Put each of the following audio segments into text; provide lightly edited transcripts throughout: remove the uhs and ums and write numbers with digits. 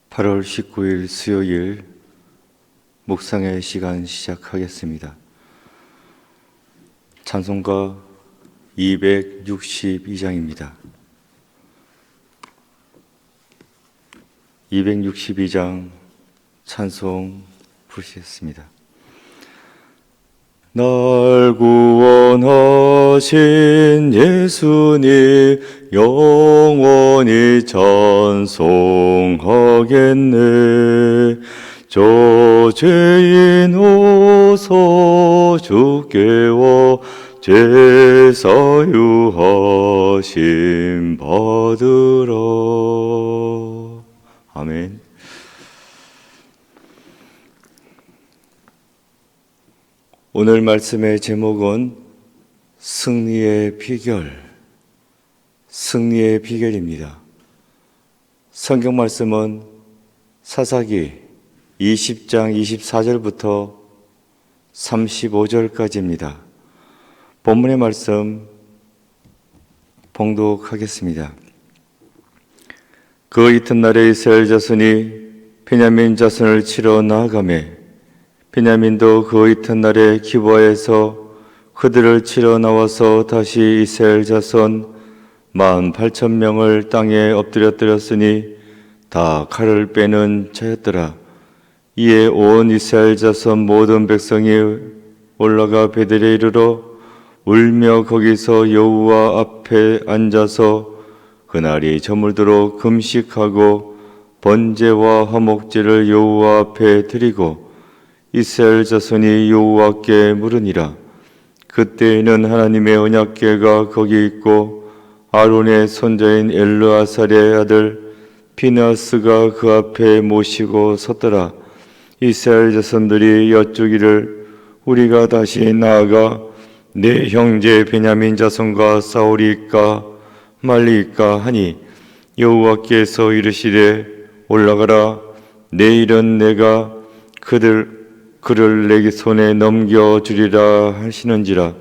8월 19일 수요일 묵상의 시간 시작하겠습니다. 찬송가 262장입니다. 262장 찬송 부르시겠습니다. 날 구원하신 예수님 영원히 찬송하겠네. 저 죄인 오서 주께와 제사유하심 받으라. 아멘. 오늘 말씀의 제목은 승리의 비결입니다. 성경 말씀은 사사기 20장 24절부터 35절까지입니다. 본문의 말씀 봉독하겠습니다. 그 이튿날에 이스라엘 자손이 베냐민 자손을 치러 나아가매 베냐민도 그 이튿날에 기브아에서 그들을 치러 나와서 다시 이스라엘 자손 18,000명을 땅에 엎드렸더니 다 칼을 빼는 자였더라. 이에 온 이스라엘 자손 모든 백성이 올라가 베델에 이르러 울며 거기서 여호와 앞에 앉아서 그날이 저물도록 금식하고 번제와 화목제를 여호와 앞에 드리고 이스라엘 자손이 여호와께 물으니라. 그때에는 하나님의 언약궤가 거기 있고 아론의 손자인 엘르아살의 아들 비나스가 그 앞에 모시고 섰더라. 이스라엘 자손들이 여쭈기를 우리가 다시 나아가 내 형제 베냐민 자손과 싸우리까 말리까 하니 여호와께서 이르시되 올라가라. 내일은 내가 그를 내 손에 넘겨주리라 하시는지라.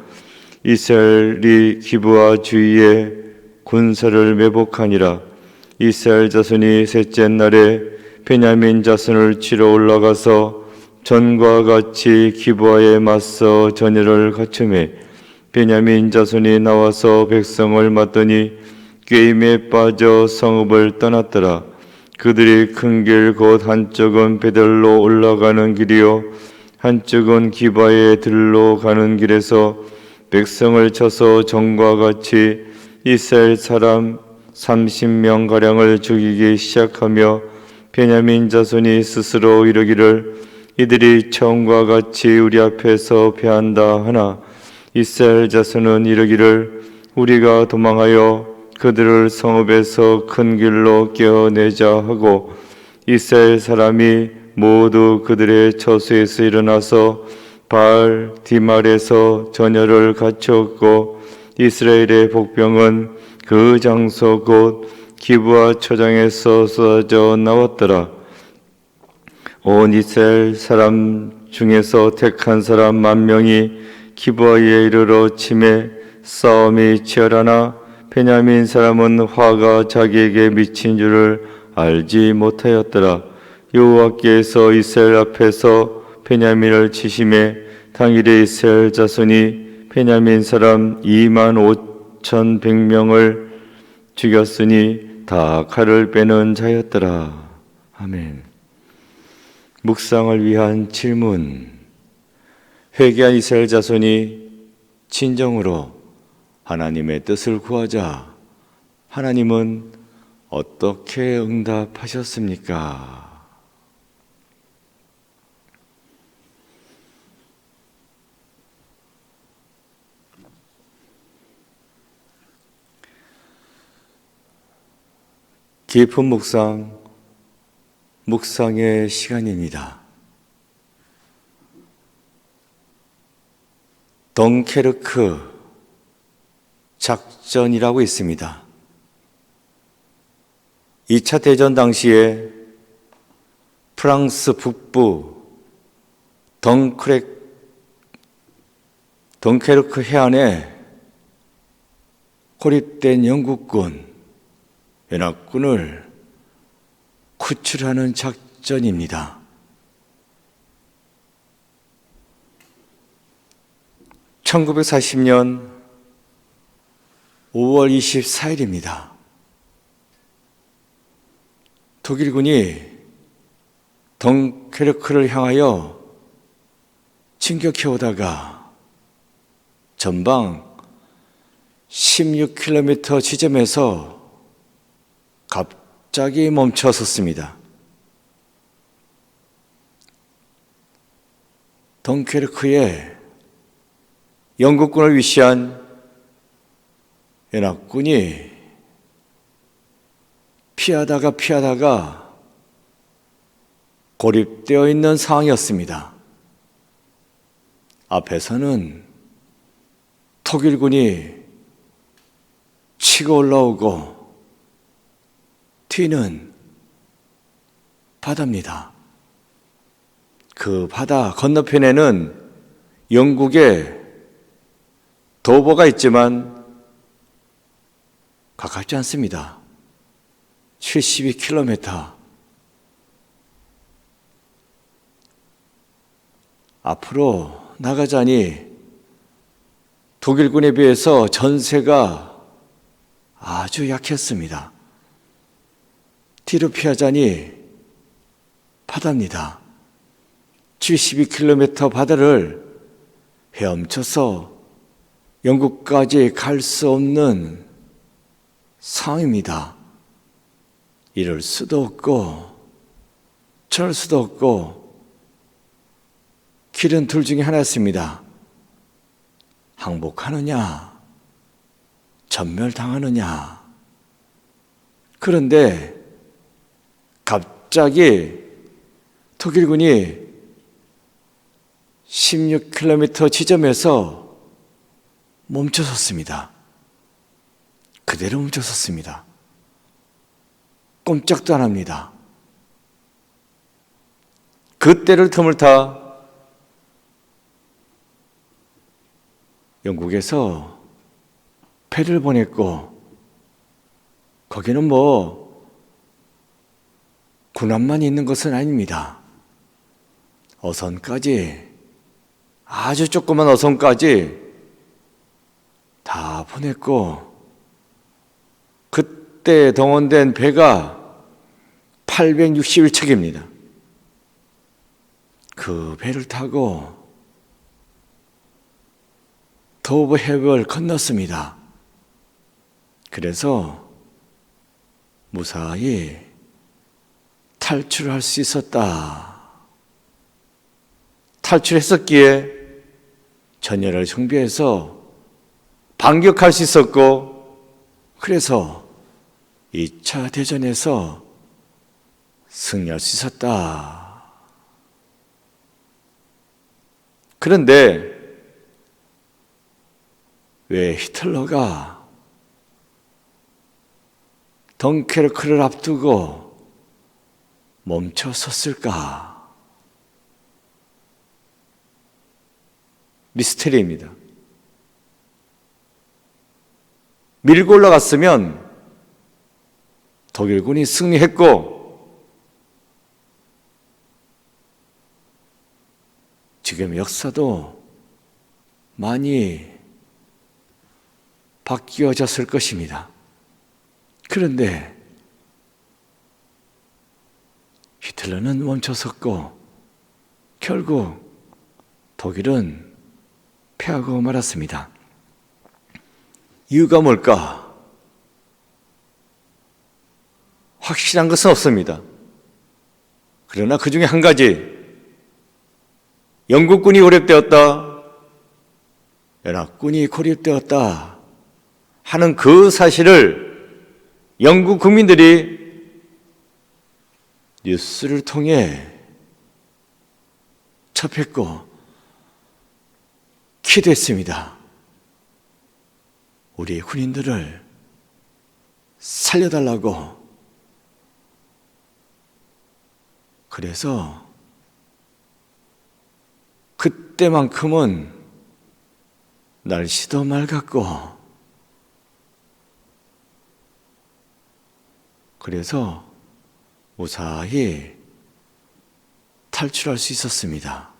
이스라엘이 기브아 주위에 군사를 매복하니라. 이스라엘 자손이 셋째 날에 베냐민 자손을 치러 올라가서 전과 같이 기브아에 맞서 전열을 갖추매 베냐민 자손이 나와서 백성을 맞더니 꾀임에 빠져 성읍을 떠났더라. 그들이 큰 길 곧 한쪽은 베델로 올라가는 길이요 한쪽은 기바에 들로 가는 길에서 백성을 쳐서 전과 같이 이스라엘 사람 30명가량을 죽이기 시작하며 베냐민 자손이 스스로 이르기를 이들이 처음과 같이 우리 앞에서 패한다 하나 이스라엘 자손은 이르기를 우리가 도망하여 그들을 성읍에서 큰 길로 떼어내자 하고 이스라엘 사람이 모두 그들의 처소에서 일어나서 바알 디말에서 전열을 갖추었고 이스라엘의 복병은 그 장소 곧 기브아 초장에서 쏟아져 나왔더라. 온 이스라엘 사람 중에서 택한 사람 10,000명이 기브아에 이르러 치매 싸움이 치열하나 베냐민 사람은 화가 자기에게 미친 줄을 알지 못하였더라. 여호와께서 이스라엘 앞에서 베냐민을 치심에 당일에 이스라엘 자손이 베냐민 사람 25,100명을 죽였으니 다 칼을 빼는 자였더라. 아멘. 묵상을 위한 질문. 회개한 이스라엘 자손이 진정으로 하나님의 뜻을 구하자 하나님은 어떻게 응답하셨습니까? 깊은 묵상의 시간입니다. 덩케르크 작전이라고 있습니다. 2차 대전 당시에 프랑스 북부 덩케르크 해안에 고립된 영국군 연합군을 구출하는 작전입니다. 1940년 5월 24일입니다. 독일군이 덩케르크를 향하여 진격해오다가 전방 16km 지점에서 갑자기 멈춰섰습니다. 덩케르크에 영국군을 위시한 연합군이 피하다가 고립되어 있는 상황이었습니다. 앞에서는 독일군이 치고 올라오고 뒤는 바다입니다. 그 바다 건너편에는 영국의 도보가 있지만 가깝지 않습니다. 72km. 앞으로 나가자니 독일군에 비해서 전세가 아주 약했습니다. 뒤로 피하자니 바다입니다. 72km 바다를 헤엄쳐서 영국까지 갈 수 없는 상황입니다. 이럴 수도 없고 저럴 수도 없고 길은 둘 중에 하나였습니다. 항복하느냐 전멸당하느냐. 그런데 갑자기 독일군이 16km 지점에서 멈춰섰습니다. 그대로 멈춰섰습니다. 꼼짝도 안 합니다. 그때를 틈을 타 영국에서 배를 보냈고 거기는 군함만 있는 것은 아닙니다. 어선까지 아주 조그만 어선까지 다 보냈고 그때 동원된 배가 861척입니다. 그 배를 타고 도브 해협을 건넜습니다. 그래서 무사히 탈출할 수 있었다. 탈출했었기에 전열을 정비해서 반격할 수 있었고 그래서 2차 대전에서 승리할 수 있었다. 그런데 왜 히틀러가 덩케르크를 앞두고 멈춰섰을까? 미스테리입니다. 밀고 올라갔으면 독일군이 승리했고 지금 역사도 많이 바뀌어졌을 것입니다. 그런데 히틀러는 멈춰섰고 결국 독일은 패하고 말았습니다. 이유가 뭘까? 확실한 것은 없습니다. 그러나 그 중에 한 가지, 영국군이 고립되었다, 연합군이 고립되었다 하는 그 사실을 영국 국민들이 뉴스를 통해 접했고 기도했습니다. 우리 군인들을 살려달라고. 그래서 그때만큼은 날씨도 맑았고 그래서 무사히 탈출할 수 있었습니다.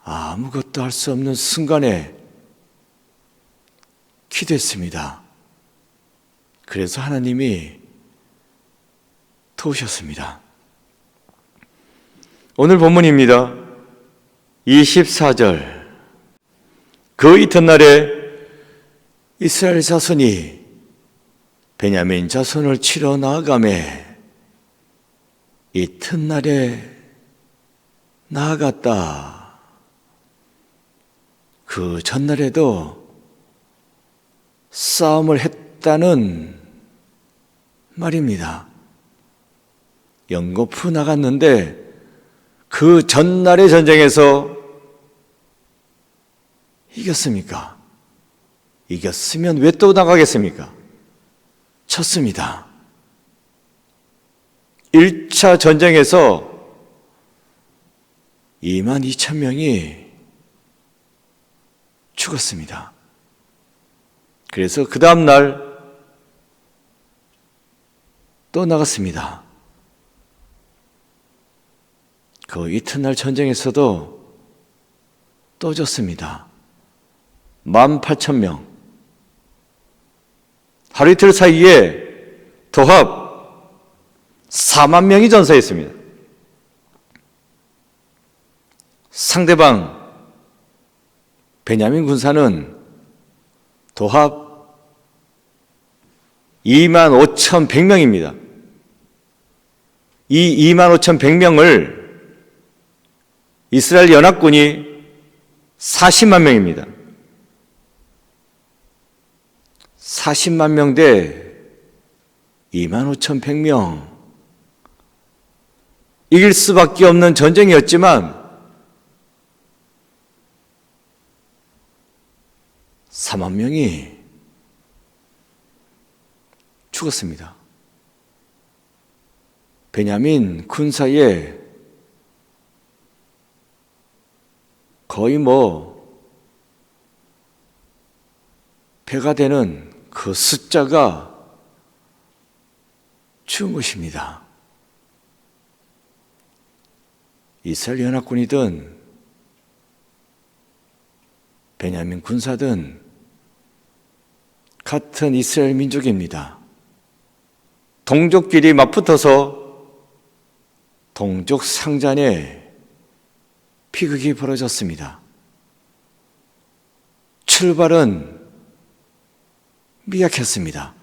아무것도 할 수 없는 순간에 기도했습니다. 그래서 하나님이 도우셨습니다. 오늘 본문입니다. 24절. 그 이튿날에 이스라엘 자손이 베냐민 자손을 치러 나아가매 이튿날에 나아갔다. 그 전날에도 싸움을 했다는 말입니다. 연거푸 나갔는데 그 전날의 전쟁에서 이겼습니까? 이겼으면 왜 또 나가겠습니까? 쳤습니다. 1차 전쟁에서 22,000명이 죽었습니다. 그래서 그 다음 날 또 나갔습니다. 그 이튿날 전쟁에서도 또 졌습니다. 18,000명. 하루 이틀 사이에 도합 4만 명이 전사했습니다. 상대방 베냐민 군사는 도합 25,100명입니다. 이 25,100명을 이스라엘 연합군이 40만 명입니다. 40만 명 대 25,100명. 이길 수밖에 없는 전쟁이었지만 4만 명이 죽었습니다. 베냐민 군사에 거의 배가 되는 그 숫자가 죽은 것입니다. 이스라엘 연합군이든 베냐민 군사든 같은 이스라엘 민족입니다. 동족끼리 맞붙어서 동족 상잔에 비극이 벌어졌습니다. 출발은 미약했습니다.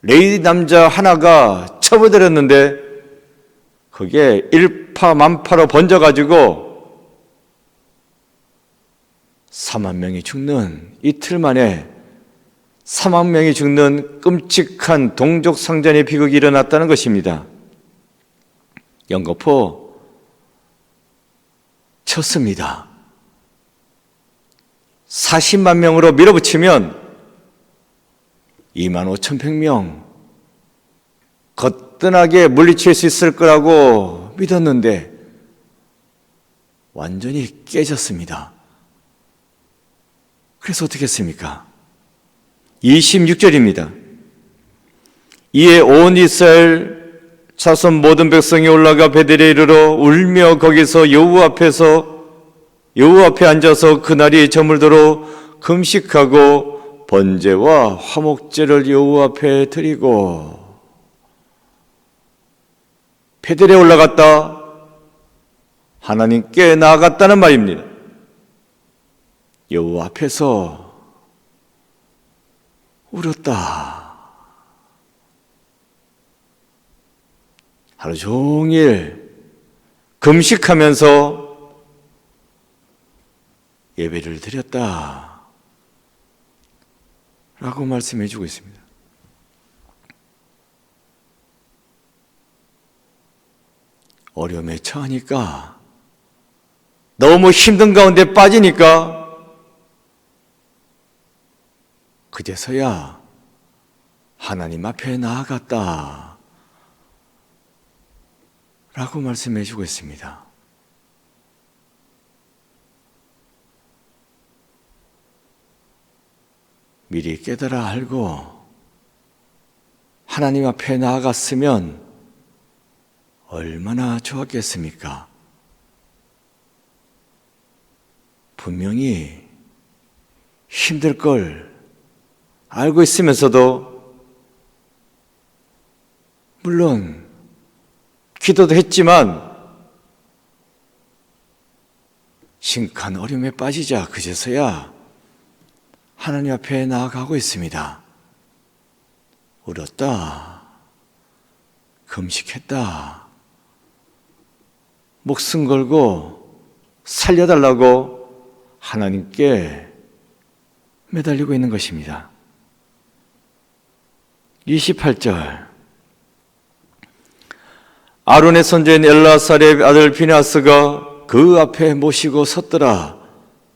레위 남자 하나가 쳐버렸는데 그게 일파만파로 번져가지고 4만 명이 죽는, 이틀 만에 4만 명이 죽는 끔찍한 동족 상잔의 비극이 일어났다는 것입니다. 연거푸 쳤습니다. 40만 명으로 밀어붙이면 25,100명 거뜬하게 물리칠 수 있을 거라고 믿었는데 완전히 깨졌습니다. 그래서 어떻게 했습니까? 26절입니다. 이에 온 이스라엘 자손 모든 백성이 올라가 베델에 이르러 울며 거기서 여호와 앞에 앉아서 그날이 저물도록 금식하고 번제와 화목제를 여호와 앞에 드리고 베델에 올라갔다. 하나님께 나아갔다는 말입니다. 여호와 앞에서 울었다. 하루 종일 금식하면서 예배를 드렸다 라고 말씀해 주고 있습니다. 어려움에 처하니까, 너무 힘든 가운데 빠지니까 그제서야 하나님 앞에 나아갔다 라고 말씀해 주고 있습니다. 미리 깨달아 알고 하나님 앞에 나아갔으면 얼마나 좋았겠습니까? 분명히 힘들 걸 알고 있으면서도, 물론 기도도 했지만 심각한 어려움에 빠지자 그제서야 하나님 앞에 나아가고 있습니다. 울었다, 금식했다, 목숨 걸고 살려달라고 하나님께 매달리고 있는 것입니다. 28절, 아론의 손자인 엘라사렙의 아들 비나스가 그 앞에 모시고 섰더라.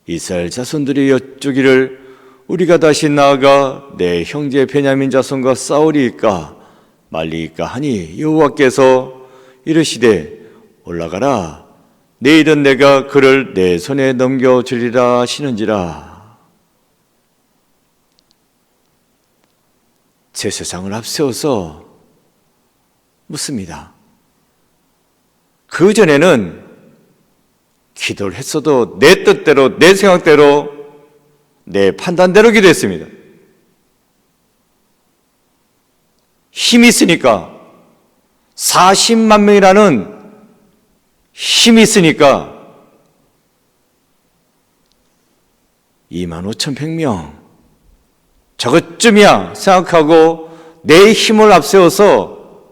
이스라엘 자손들이 여쭈기를 우리가 다시 나아가 내 형제 베냐민 자손과 싸우리이까 말리이까 하니 여호와께서 이르시되 올라가라, 내일은 내가 그를 내 손에 넘겨주리라 하시는지라. 제사장을 앞세워서 묻습니다. 그 전에는 기도를 했어도 내 뜻대로, 내 생각대로, 내 판단대로 기도했습니다. 힘이 있으니까, 40만 명이라는 힘이 있으니까 25,100명 저것쯤이야 생각하고 내 힘을 앞세워서,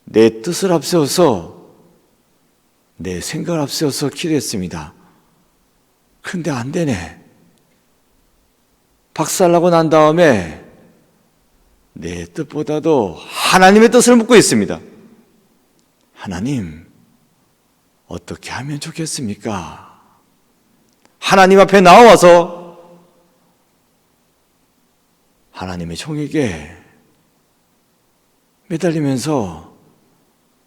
내 뜻을 앞세워서, 내 생각을 앞세워서 기도했습니다. 그런데 안 되네. 박살나고 난 다음에 내 뜻보다도 하나님의 뜻을 묻고 있습니다. 하나님, 어떻게 하면 좋겠습니까? 하나님 앞에 나와서 하나님의 종에게 매달리면서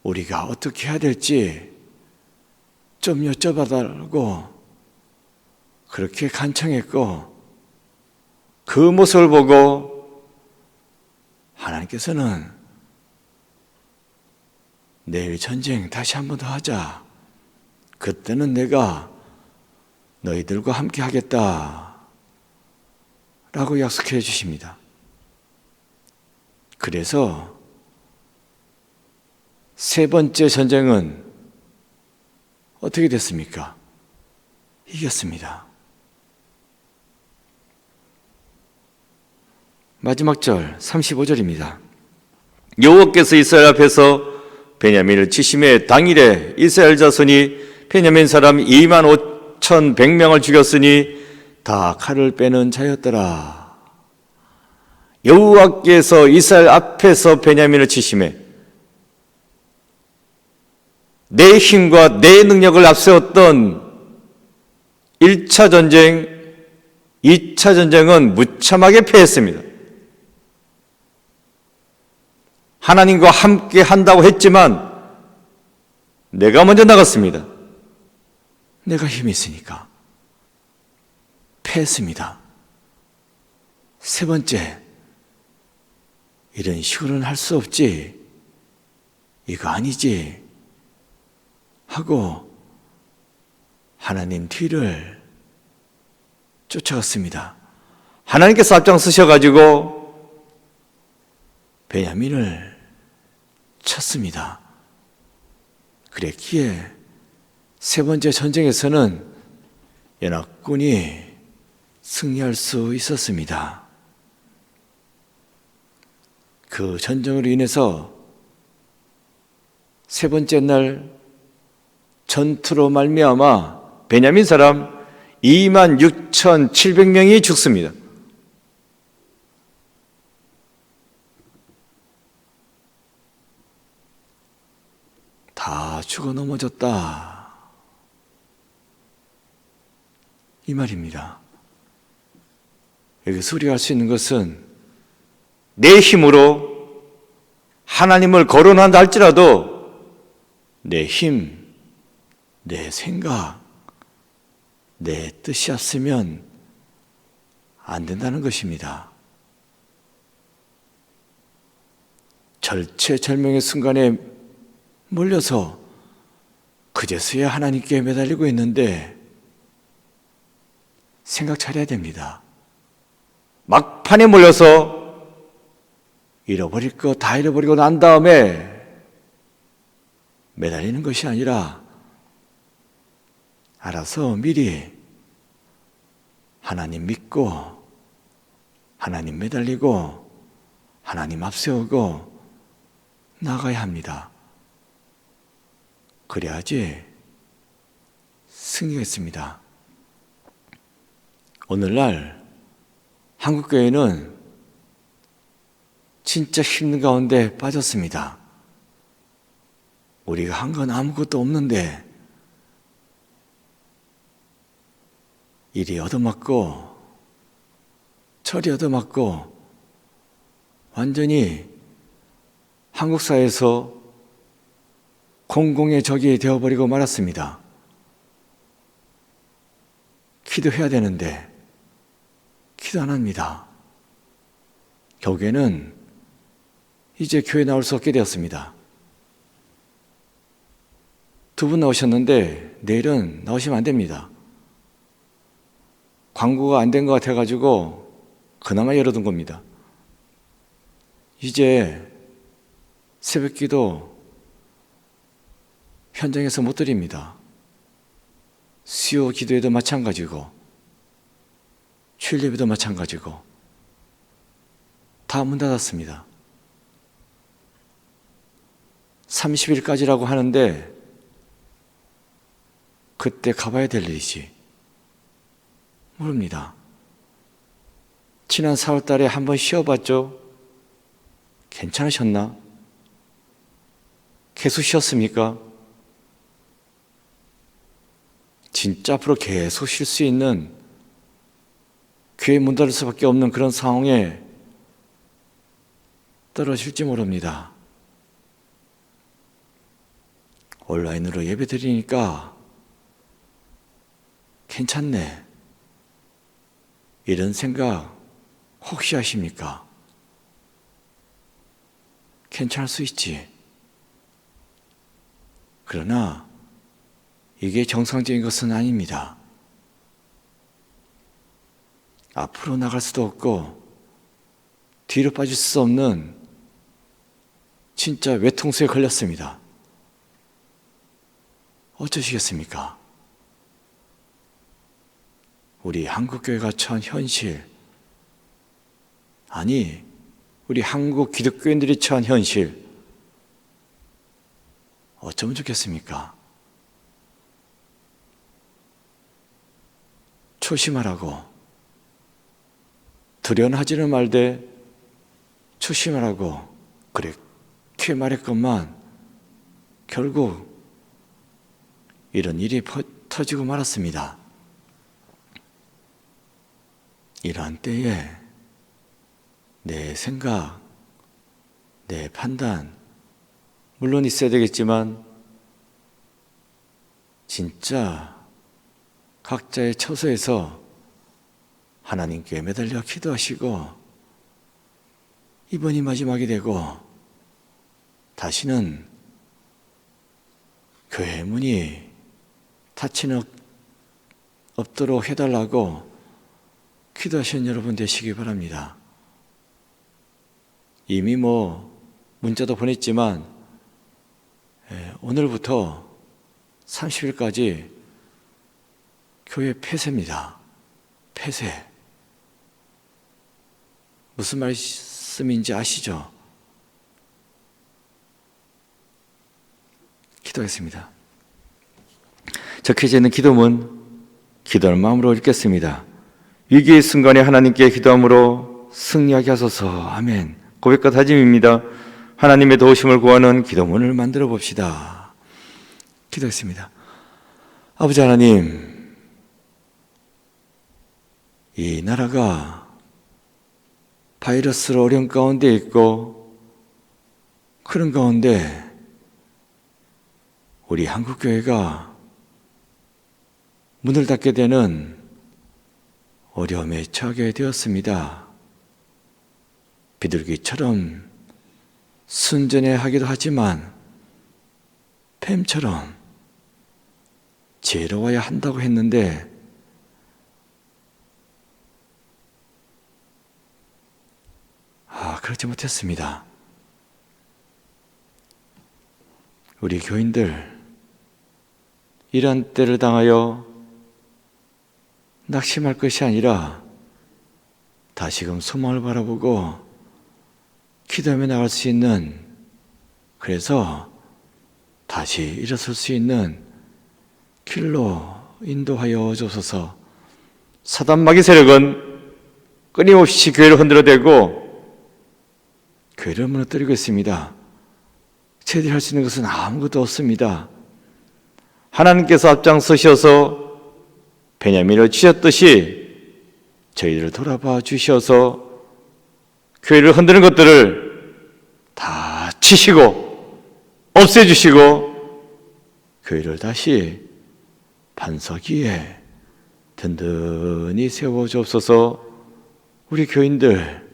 우리가 어떻게 해야 될지 좀 여쭤봐달라고 그렇게 간청했고, 그 모습을 보고 하나님께서는 내일 전쟁 다시 한 번 더 하자, 그때는 내가 너희들과 함께 하겠다 라고 약속해 주십니다. 그래서 세 번째 전쟁은 어떻게 됐습니까? 이겼습니다. 마지막 절 35절입니다. 여호와께서 이스라엘 앞에서 베냐민을 치심해 당일에 이스라엘 자손이 베냐민 사람 25,100명을 죽였으니 다 칼을 빼는 자였더라. 여호와께서 이스라엘 앞에서 베냐민을 치심해 내 힘과 내 능력을 앞세웠던 1차 전쟁, 2차 전쟁은 무참하게 패했습니다. 하나님과 함께 한다고 했지만 내가 먼저 나갔습니다. 내가 힘이 있으니까 패했습니다. 세 번째, 이런 식으로는 할 수 없지, 이거 아니지 하고 하나님 뒤를 쫓아갔습니다. 하나님께서 앞장서셔가지고 베냐민을 쳤습니다. 그랬기에 세 번째 전쟁에서는 연합군이 승리할 수 있었습니다. 그 전쟁으로 인해서 세 번째 날 전투로 말미암아 베냐민 사람 26,700명이 죽습니다. 다 죽어 넘어졌다, 이 말입니다. 여기서 우리가 할 수 있는 것은 내 힘으로 하나님을 거론한다 할지라도 내 힘, 내 생각, 내 뜻이 없으면 안 된다는 것입니다. 절체절명의 순간에 몰려서 그제서야 하나님께 매달리고 있는데 생각 차려야 됩니다. 막판에 몰려서 잃어버릴 거 다 잃어버리고 난 다음에 매달리는 것이 아니라 알아서 미리 하나님 믿고 하나님 매달리고 하나님 앞세우고 나가야 합니다. 그래야지 승리가 있습니다. 오늘날 한국교회는 진짜 힘든 가운데 빠졌습니다. 우리가 한 건 아무것도 없는데 이리 얻어맞고 저리 얻어맞고 완전히 한국 사회에서 공공의 적이 되어버리고 말았습니다. 기도해야 되는데 기도 안 합니다. 결국에는 이제 교회 나올 수 없게 되었습니다. 두 분 나오셨는데 내일은 나오시면 안 됩니다. 광고가 안 된 것 같아가지고 그나마 열어둔 겁니다. 이제 새벽기도 현장에서 못 드립니다. 수요 기도에도 마찬가지고 주일 예배도 마찬가지고 다 문 닫았습니다. 30일까지라고 하는데 그때 가봐야 될 일이지 모릅니다. 지난 4월 달에 한번 쉬어봤죠? 괜찮으셨나? 계속 쉬었습니까? 진짜 앞으로 계속 쉴 수 있는 교회 문 닫을 수밖에 없는 그런 상황에 떨어질지 모릅니다. 온라인으로 예배 드리니까 괜찮네. 이런 생각 혹시 하십니까? 괜찮을 수 있지. 그러나 이게 정상적인 것은 아닙니다. 앞으로 나갈 수도 없고 뒤로 빠질 수 없는 진짜 외통수에 걸렸습니다. 어쩌시겠습니까? 우리 한국교회가 처한 현실, 아니 우리 한국 기독교인들이 처한 현실, 어쩌면 좋겠습니까? 조심하라고 두려워하지는 말되 조심하라고 그렇게 말했건만 결국 이런 일이 터지고 말았습니다. 이러한 때에 내 생각, 내 판단 물론 있어야 되겠지만 진짜 각자의 처소에서 하나님께 매달려 기도하시고 이번이 마지막이 되고 다시는 교회 문이 닫히는 없도록 해달라고 기도하시는 여러분 되시기 바랍니다. 이미 문자도 보냈지만 오늘부터 30일까지 교회 폐쇄입니다. 폐쇄. 무슨 말씀인지 아시죠? 기도하겠습니다. 적혀져 있는 기도문 기도하는 마음으로 읽겠습니다. 위기의 순간에 하나님께 기도함으로 승리하게 하소서. 아멘. 고백과 다짐입니다. 하나님의 도우심을 구하는 기도문을 만들어 봅시다. 기도했습니다. 아버지 하나님, 이 나라가 바이러스로 어려운 가운데 있고 그런 가운데 우리 한국교회가 문을 닫게 되는 어려움에 처하게 되었습니다. 비둘기처럼 순전해 하기도 하지만 뱀처럼 지혜로워야 한다고 했는데 그렇지 못했습니다. 우리 교인들 이런 때를 당하여 낙심할 것이 아니라 다시금 소망을 바라보고 기도하며 나갈 수 있는, 그래서 다시 일어설 수 있는 길로 인도하여 주소서. 사단 마귀 세력은 끊임없이 교회를 흔들어대고 교회를 무너뜨리고 있습니다. 저희들이 할 수 있는 것은 아무것도 없습니다. 하나님께서 앞장서셔서 베냐민을 치셨듯이 저희들을 돌아봐 주셔서 교회를 흔드는 것들을 다 치시고 없애주시고 교회를 다시 반석 위에 든든히 세워주옵소서. 우리 교인들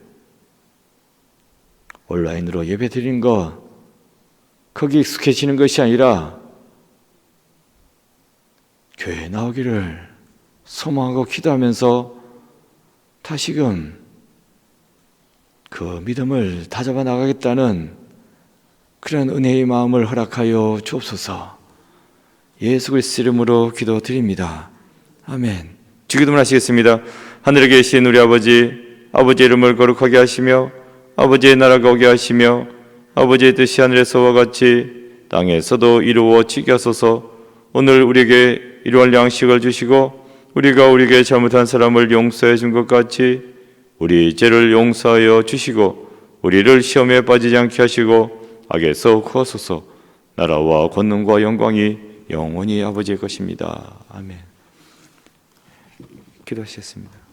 온라인으로 예배 드리는 것, 거기 익숙해지는 것이 아니라 교회에 나오기를 소망하고 기도하면서 다시금 그 믿음을 다잡아 나가겠다는 그런 은혜의 마음을 허락하여 주옵소서. 예수 그리스도 이름으로 기도드립니다. 아멘. 주기도문 하시겠습니다. 하늘에 계신 우리 아버지, 아버지의 이름을 거룩하게 하시며 아버지의 나라가 오게 하시며 아버지의 뜻이 하늘에서와 같이 땅에서도 이루어지게 하소서. 오늘 우리에게 일용할 양식을 주시고 우리가 우리에게 잘못한 사람을 용서해 준 것 같이 우리 죄를 용서하여 주시고 우리를 시험에 빠지지 않게 하시고 악에서 구하소서. 나라와 권능과 영광이 영원히 아버지의 것입니다. 아멘. 기도하시겠습니다.